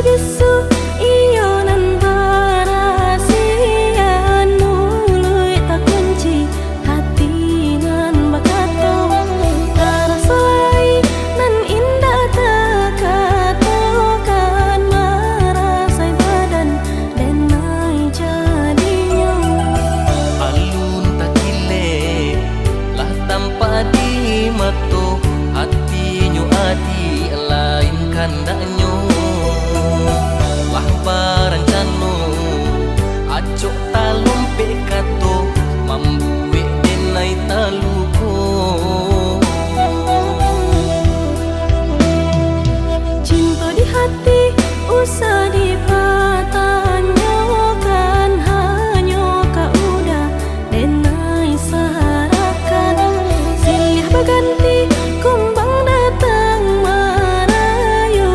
bisu iyo nan barasian mului tak kunci hati nan bakato tarasai nan indah takatokan marasai badan denai jadinya alun takile lah tanpa di mato hatinyo adi lain kandaknyo lah barang cano acok talumpe kato mambuwe denai taluko cinta di hati usah dipatanyokan hanya kau udah denai sarakan silih berganti kumbang datang merayu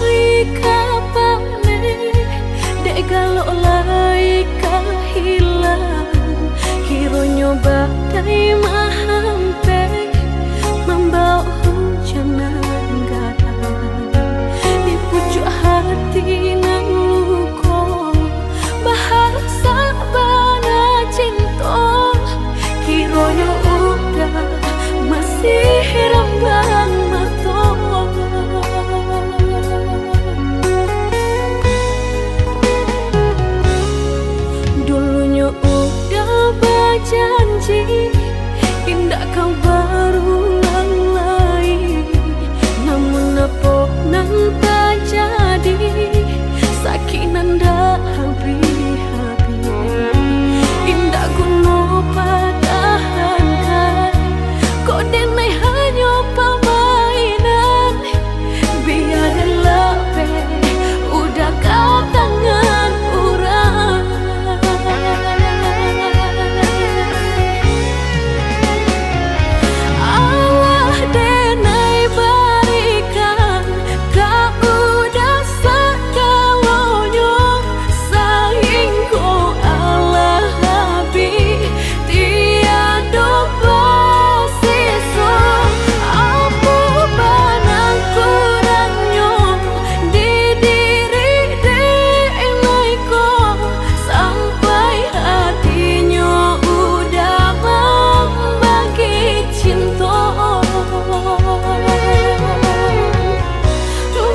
ika pale dek galok laika hilang hiro nyoba dari mahampe membawa hujan garam di pucuk hati nan luko bahasa bana cinta hironya udah masih rembang mato dulunya udah berjanji indah kau berulang lagi namun apa nan tak jadi sakit nan dah habis-habis indah kuno padahankan kok denai hanya permainan biarlah be udah kau tangan orang Allah denai berikan kau udah segalanya sayang kau Allah habis tiada bersisa apa banang kurangnya di diri denai kau sampai hatinya udah membagi cinta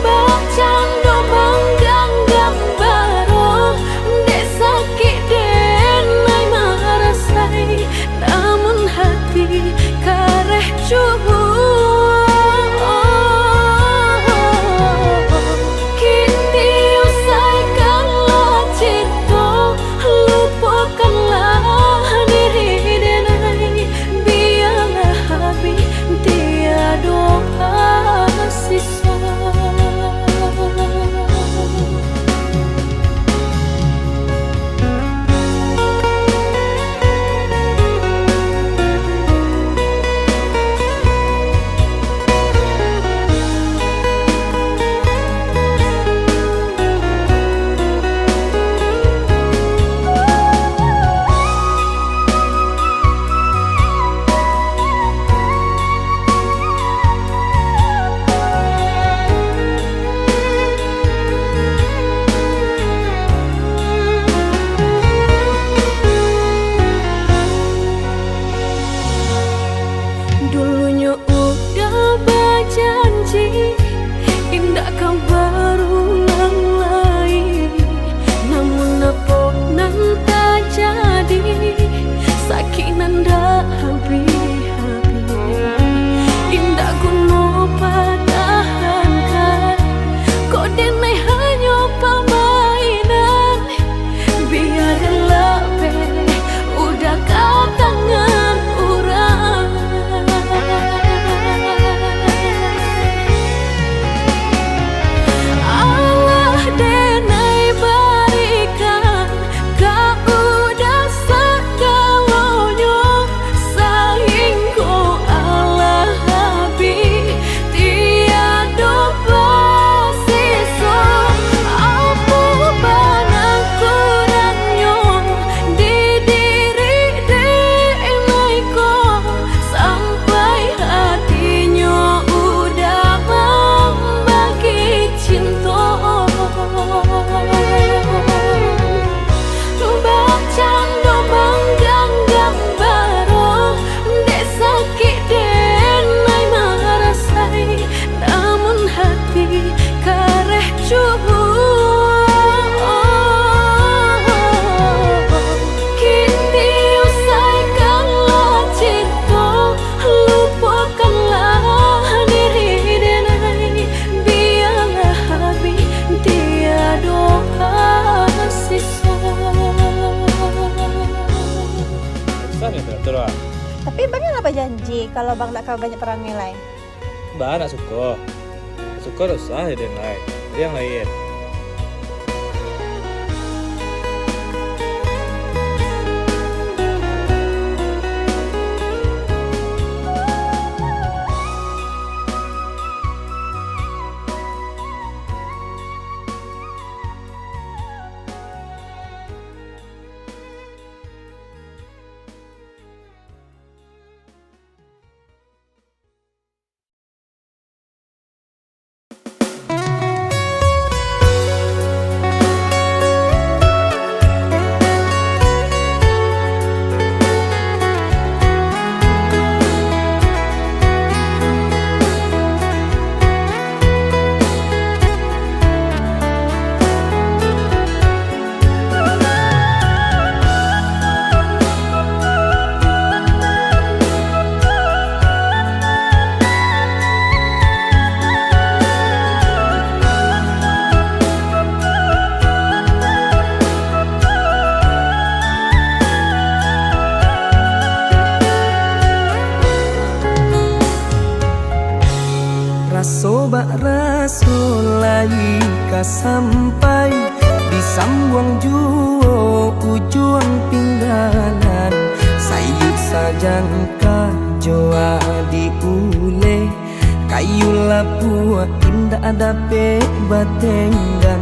bercanda manggang gambar dek sakit denai marasai namun hati kareh cubu kini usaikanlah cinta lupakanlah diri denai biarlah habis tiada sisa dulunya udah berjanji indah kau berulang lagi namun apa nan tak jadi sakit nan dah habis-habis indah kuno padahankan kok denai hanya permainan biarlah be udah kau tangan orang Allah denai berikan kau udah segalanya sayang kau Allah habis tiada bersisa apa banang kurangnya di diri denai kau sampai hatinya udah membagi cinta bercanda manggang gambar dek sakit denai marasai namun hati kareh cubu kini usaikanlah cinta lupakanlah diri denai biarlah habis tiada sisa Besar ya beratur ah. Tapi bang apa janji kalau bang nak kau banyak perang nilai? Mbak nak suka. Suka usah ya yang lain. Jadi yang lain. sampai di Sambuang Juo ujung pinggalan sayu sajan kajoa diule kayu lapua indah ada pe batenggan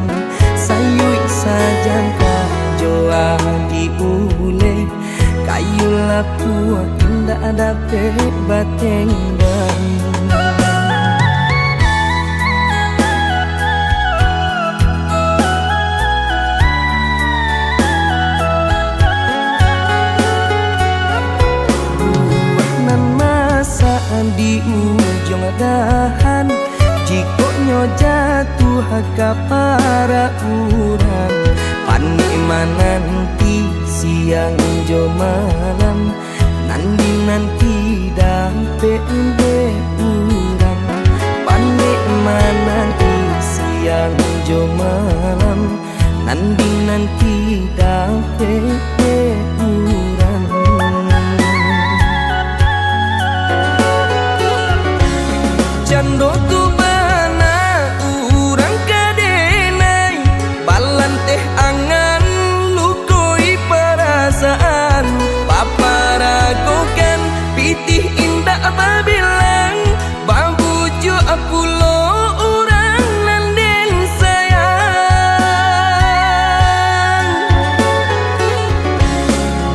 sayu sajan kajoa diule kayu lapua indah ada pe batenggan. Di ujung dahan jikoknya jatuh ke para urang nanti siang jo malam nanti dampe urang nanti siang jo malam nanti dampe urang. Jando tu bana urang kadenai balan teh angan lukoi perasaan paparagokan pitih indah babilang babujo apulo urang nanden sayang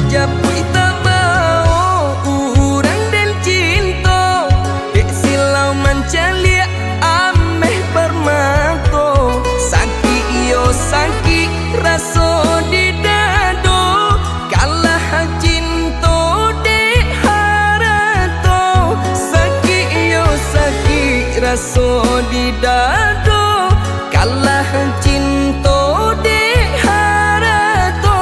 japui tabao urang den cinta dek silau mancalia ameh permato saki iyo saki raso di dado kalah cinta dek harato saki iyo saki raso di dado kalah cinta dek harato.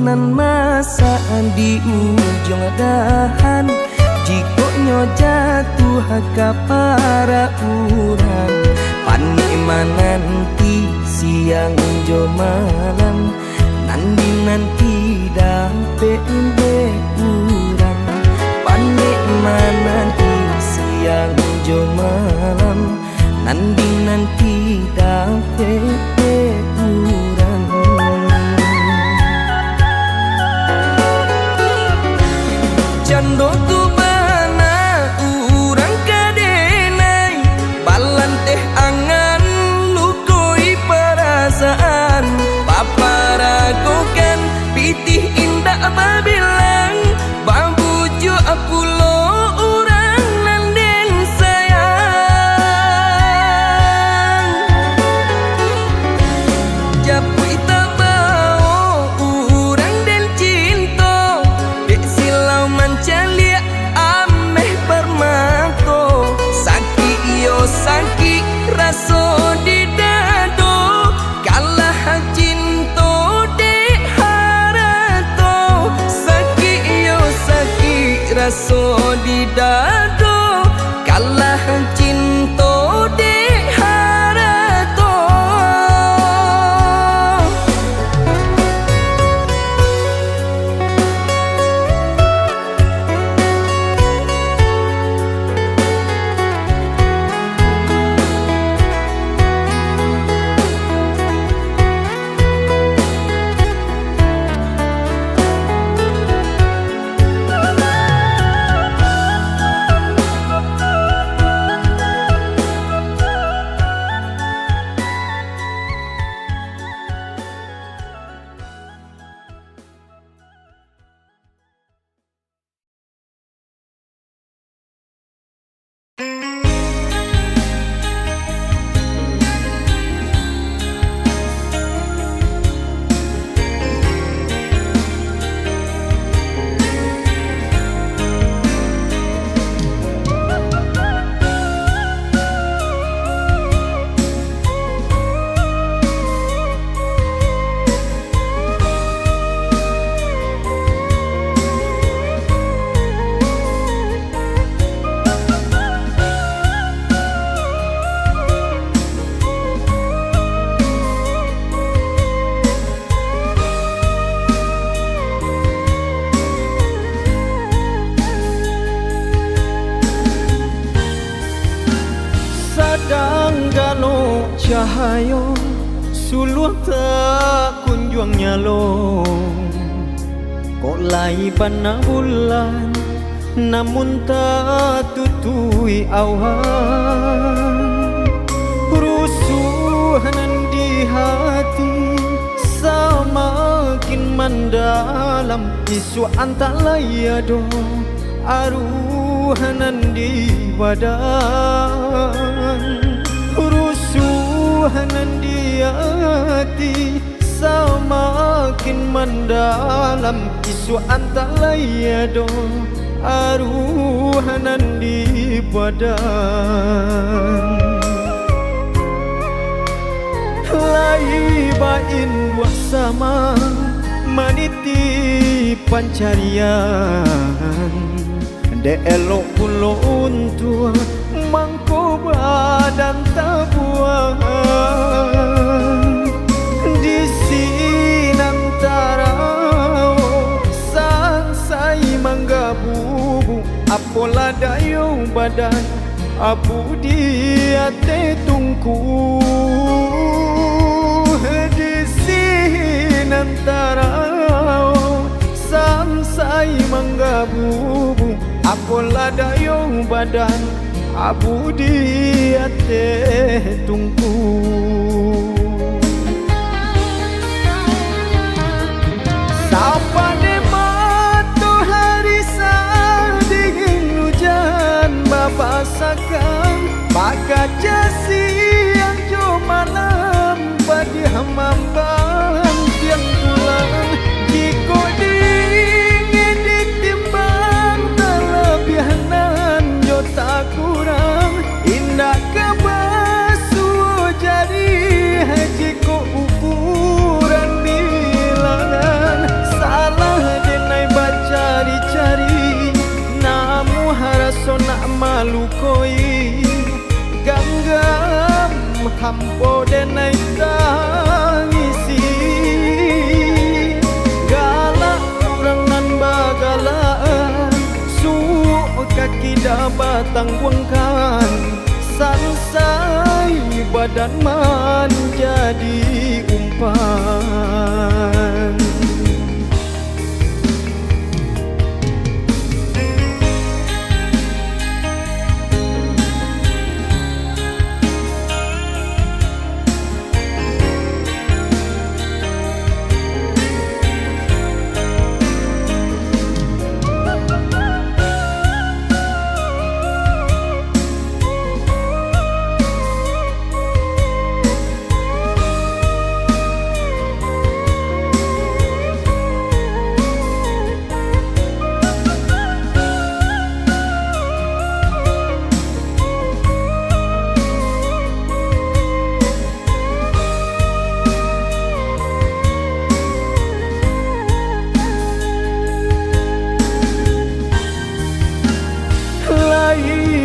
Nan masa di ujung dahan jikoknya jatuh ke para urang nanti siang jo malam nanti dampe urang nanti siang jo malam nanti dampe urang. Jando tu bana urang kadenai balan teh angan lukoi perasaan paparagokan pitih indah babila cahayo suluh tak kunjung nyalong. Kok lai pana bulan namun tak tutui awan. Rusuhan di hati semakin mendalam. Isu antalayado aruhanan di badan. Rusuhanan di hati semakin mendalam. Isu antalayado aruhanan di badan. Lai bain dua sama maniti pancarian. De elok pulo untua mangko badan tabuan. Di sinantara sansai mangga bubu apola dayo badan abu di ate tungku. Di sinantara sansai mangga bubu apola dayo badan abu di ate tungku. Sapa de matahari dingin hujan babasakan. Maka siang jo malam padi hamamban tiang tulang. Jiko dingin ditimbang terlebihanan jo tak kurang. Indah kebasu jadi jiko ukuran bilangan. Salah denai bacari-cari namu haraso nak malu koi. Ganggam hampo denai tangisi. Galak orang nan bagalaan suuk kaki dah batang buangkan. Sansai badan man jadi umpan.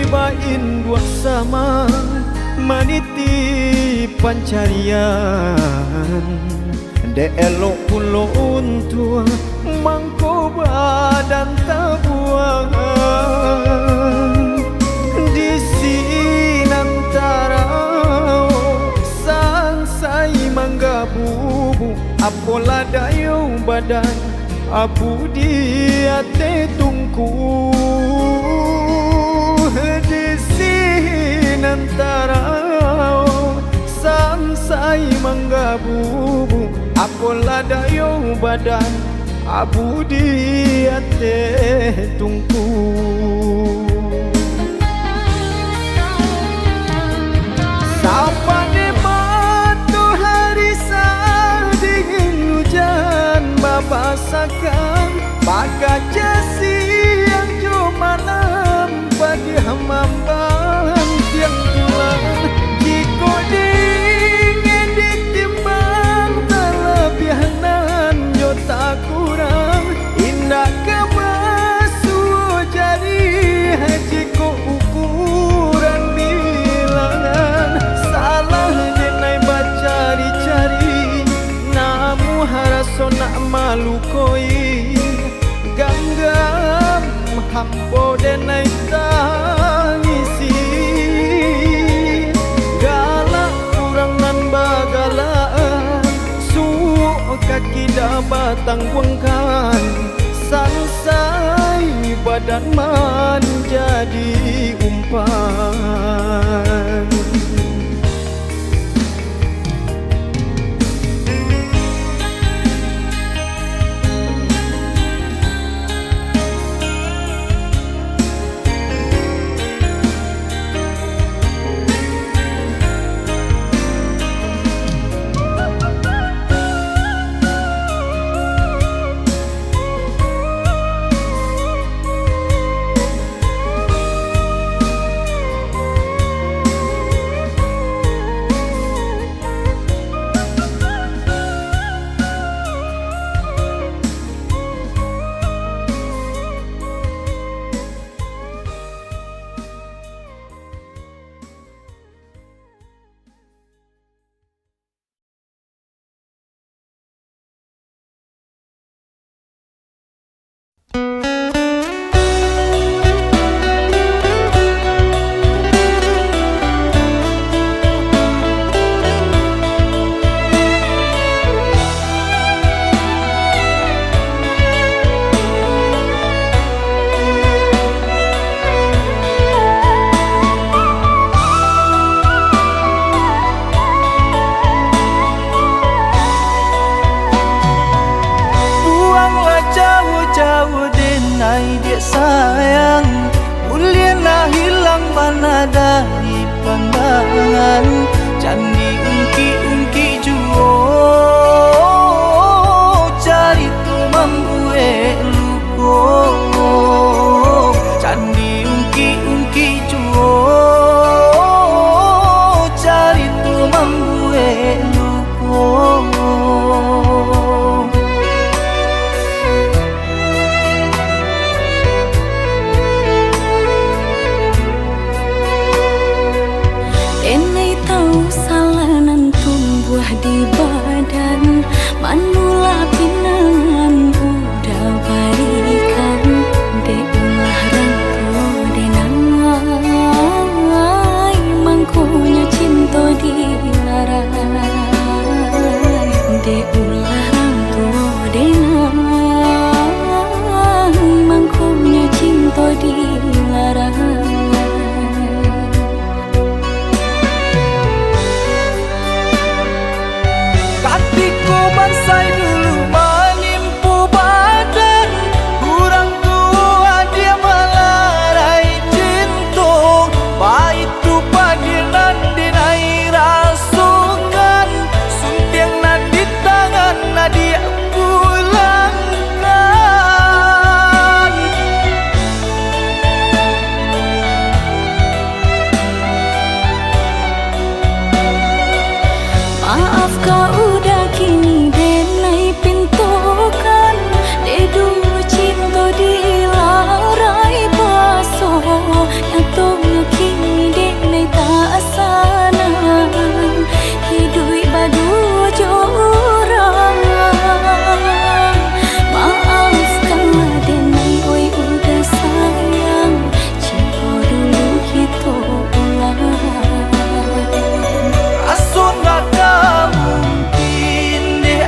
Bain dua sama maniti pancarian. De elok pulo untua mangko badan tabuan. Di sinantara sansai mangga bubu apola dayo badan abu di ate tungku. Di sinantara sansai mangga bubu apola dayo badan abu di ate tungku. Sapa de matahari dingin hujan babasakan. Maka siang jo malam padi hamamban tiang tulang. Jiko dingin ditimbang terlebihanan jo tak kurang. Indah kebasu jadi jiko ukuran bilangan. Salah denai bacari-cari namu haraso nak malu koi. Ganggam hampo denai tangisi. Galak orang batang wengkan sansai badan menjadi umpan. Jauh-jauh denai dia sayang, mulia hilang mana dari pandangan. Candi ungki-ungki juo cari tu mambue luko. Candi ungki-ungki juo cari tu mambue luko. Di badan manula pinangan udah barikan de ulah rangko de nangai mangkonya cinta dilarang de ulah rangko de nangai mangkonya cinta dilarang. Hatiku bansai dulu menimpu badan, kurang tua dia melarai cinta. Pahit rupa dia nandinai rasukan, suntiang nadi tangan nadia pulangkan. Maaf kau kini denai pintukan, de dulu cinta dilarai baso, nyatanya kini denai tak sanang, hidui badu jorang. Maafkanlah denai oi udah sayang, cinta dulu kita ulang. Asun gak mungkin deh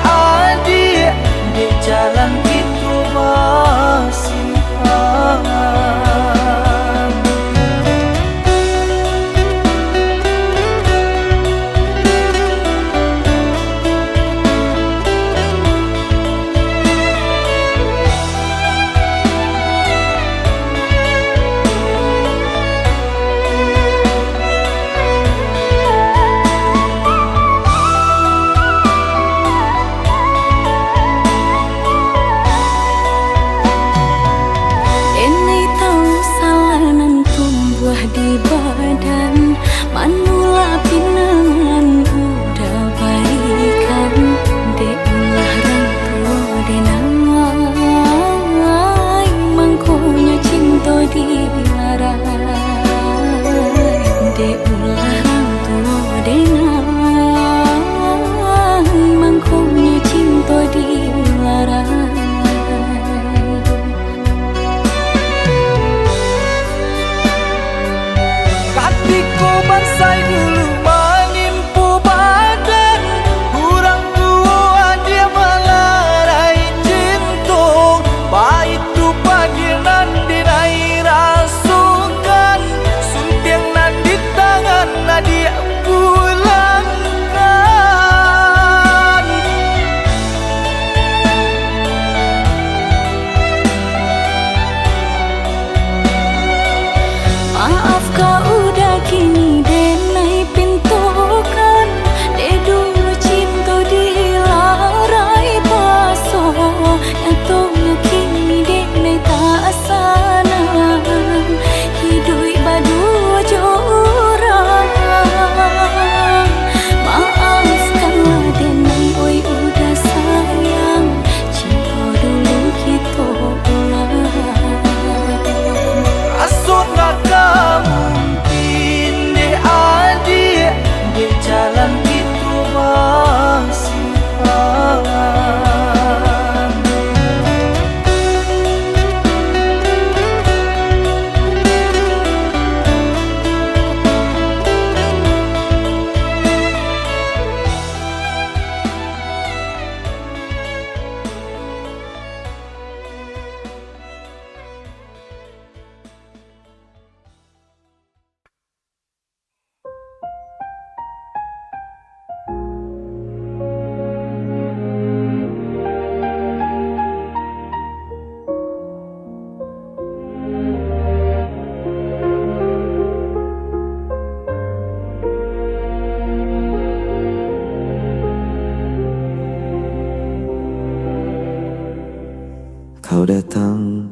Kau datang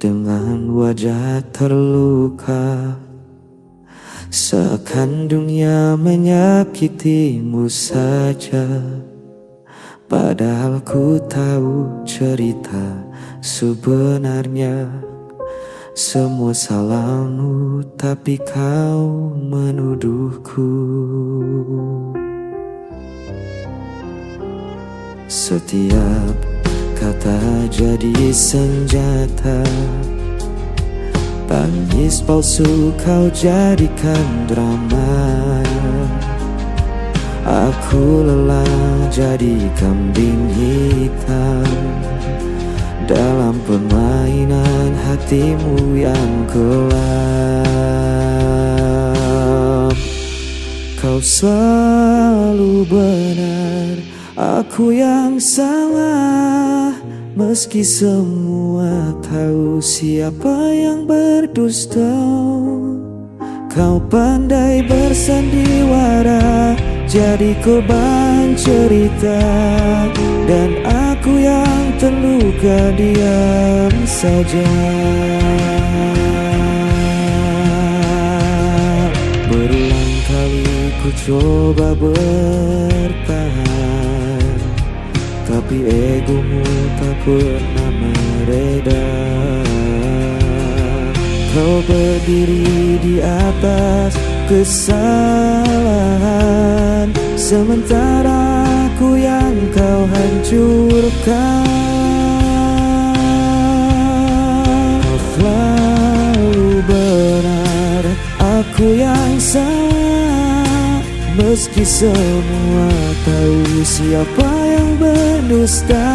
dengan wajah terluka, seakan dunia menyakitimu saja. Padahal ku tahu cerita sebenarnya. Semua salahmu tapi kau menuduhku. Setiap kata jadi senjata, tangis palsu kau jadikan drama. Aku lelah jadi kambing hitam dalam permainan hatimu yang kelam. Kau selalu benar, aku yang salah. Meski semua tahu siapa yang berdusta, kau pandai bersandiwara, jadi korban cerita. Dan aku yang terluka diam saja. Berulang kali ku coba bertahan, tapi egomu tak pernah mereda. Kau berdiri di atas kesalahan, sementara aku yang kau hancurkan. Kau selalu benar, aku yang salah. Meski semua tahu siapa yang berdusta,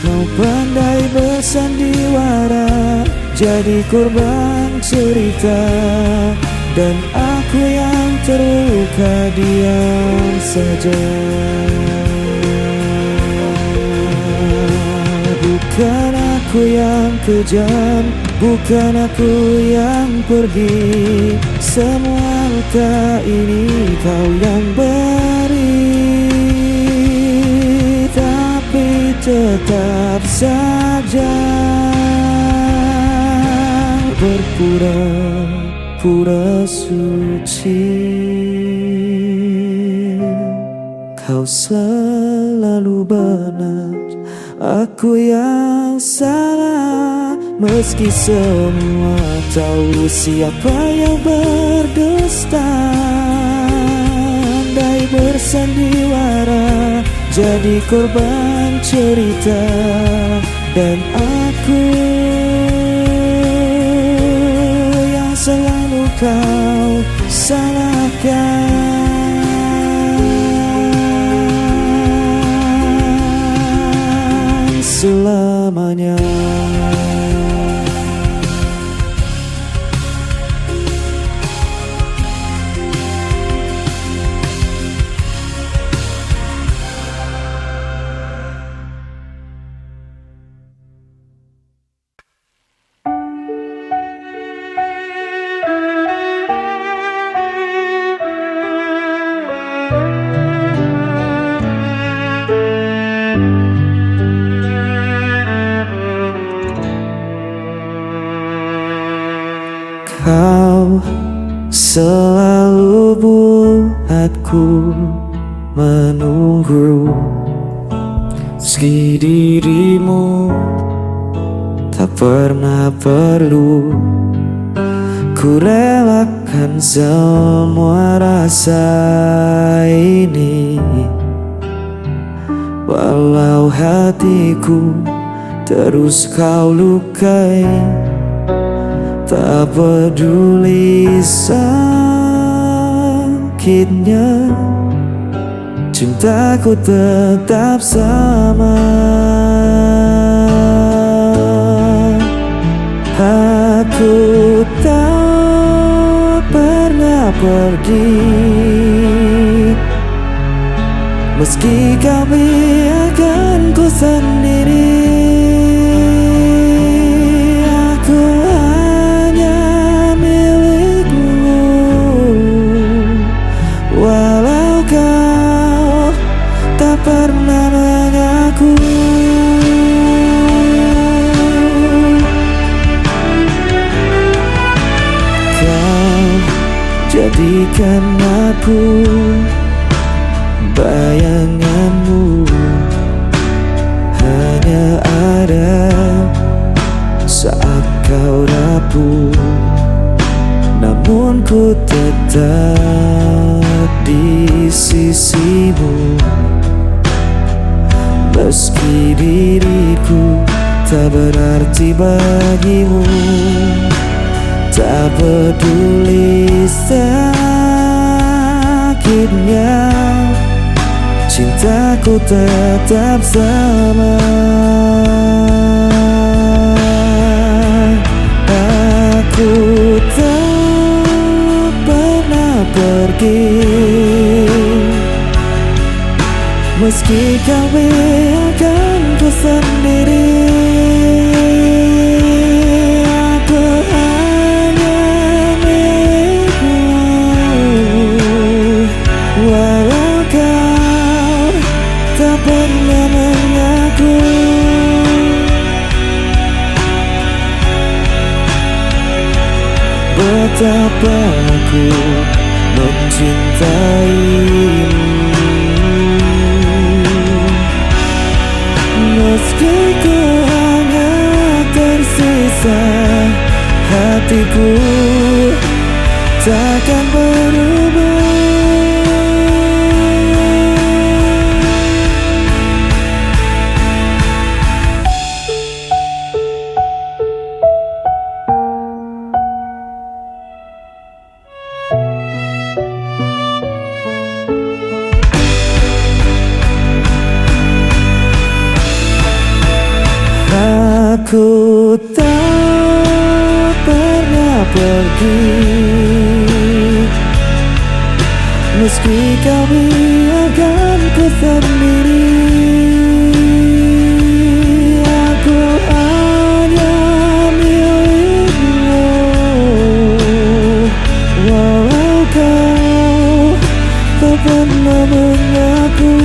kau pandai bersandiwara, jadi korban cerita. Dan aku yang terluka diam saja. Bukan aku yang kejam, bukan aku yang pergi. Semua luka ini kau yang beri, tapi tetap saja berpura-pura suci. Kau selalu benar, aku yang salah. Meski semua tahu siapa yang berdusta, andai bersandiwara, jadi korban cerita. Dan aku yang selalu kau salahkan selamanya. Kau selalu buatku menunggu, meski dirimu tak pernah perlu. Ku relakan semua rasa ini, walau hatiku terus kau lukai. Tak peduli sakitnya, cintaku tetap sama. Aku tak pernah pergi, meski kau biarkan ku sendiri. Pernah mengaku Biarkan aku bayanganmu hanya ada saat kau rapuh, namun ku tetap di sisimu. Meski diriku tak berarti bagimu, tak peduli sakitnya, cintaku tetap sama. Aku tak pernah pergi, meski kau biarkan ku sendiri. Aku hanya milikmu, walau kau tak pernah mengaku. Betapa aku mencintaimu, meski ku hanya tersisa, hatiku takkan berubah. Aku tak pernah pergi, meski kau biarkan ku sendiri. Aku hanya milikmu, walau kau tak pernah mengaku.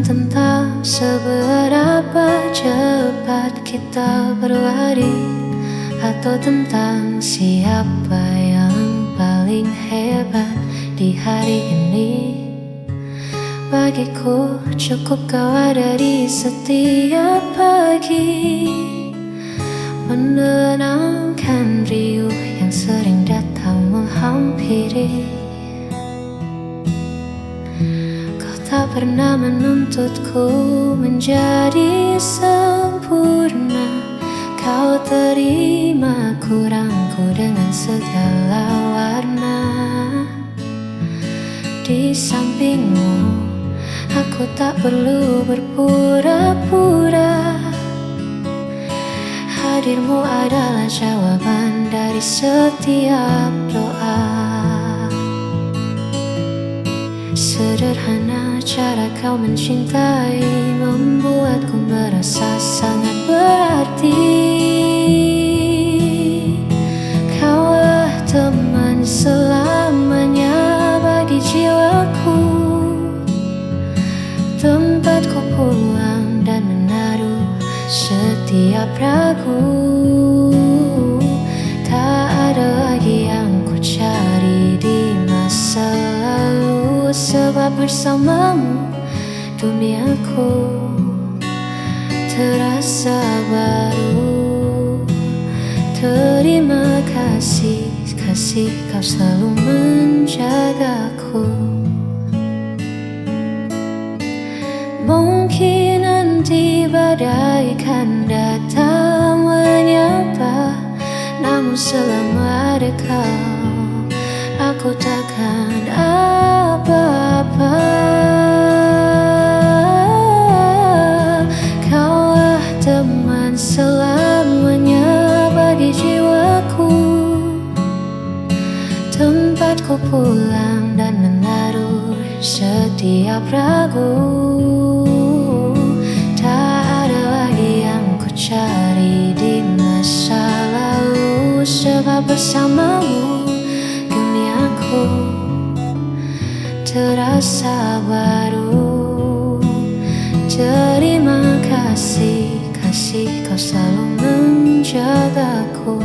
Tentang seberapa cepat kita berlari, atau tentang siapa yang paling hebat di hari ini. Bagiku cukup kau ada di setiap pagi, menenangkan riuh yang sering datang menghampiri. Tak pernah menuntutku menjadi sempurna, kau terima kurangku dengan segala warna. Di sampingmu, aku tak perlu berpura-pura. Hadirmu adalah jawaban dari setiap doa. Sederhana cara kau mencintai, membuatku merasa sangat berarti. Kaulah teman selamanya bagi jiwaku, tempatku pulang dan menaruh setiap ragu. Tak ada lagi yang ku cari di masa lalu, sebab bersamamu duniaku terasa baru. Terima kasih, kasih kau selalu menjagaku. Mungkin nanti badai kan datang menyapa, Namun selama ada kau, aku takkan apa-apa. Kaulah teman selamanya bagi jiwaku, tempatku pulang dan menaruh setiap ragu. Tak ada lagi yang ku cari di masa lalu, sebab bersamamu duniaku terasa baru. Terima kasih, kasih kau selalu menjagaku.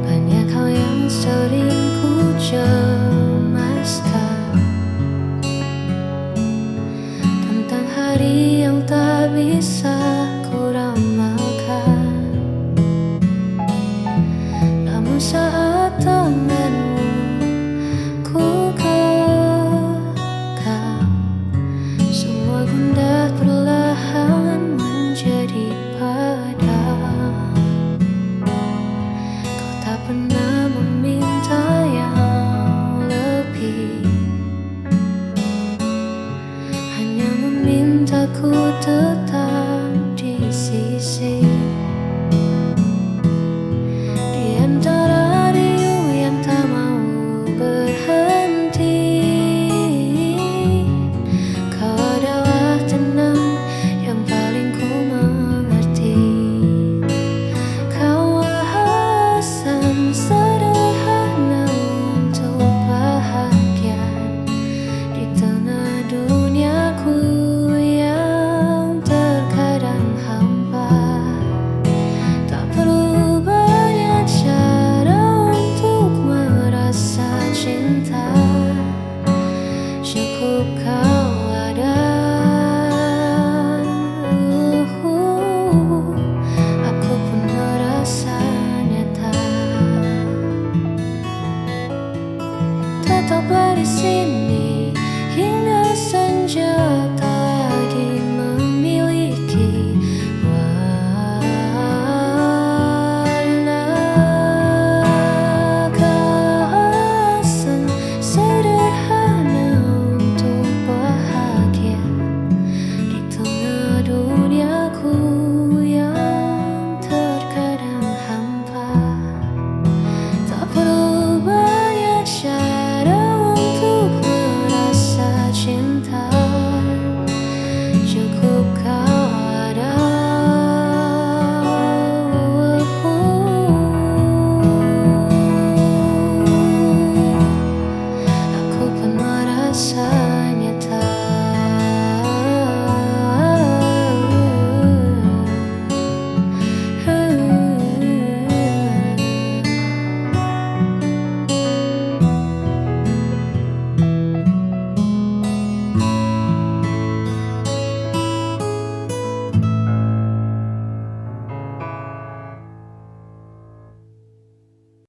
Banyak hal yang sering ku cemaskan tentang hari yang tak bisa ku ramalkan. Namun saat tanganmu ku genggam, semua gundah perlahan menjadi padam. Kau tak pernah meminta yang lebih, hanya memintaku tetap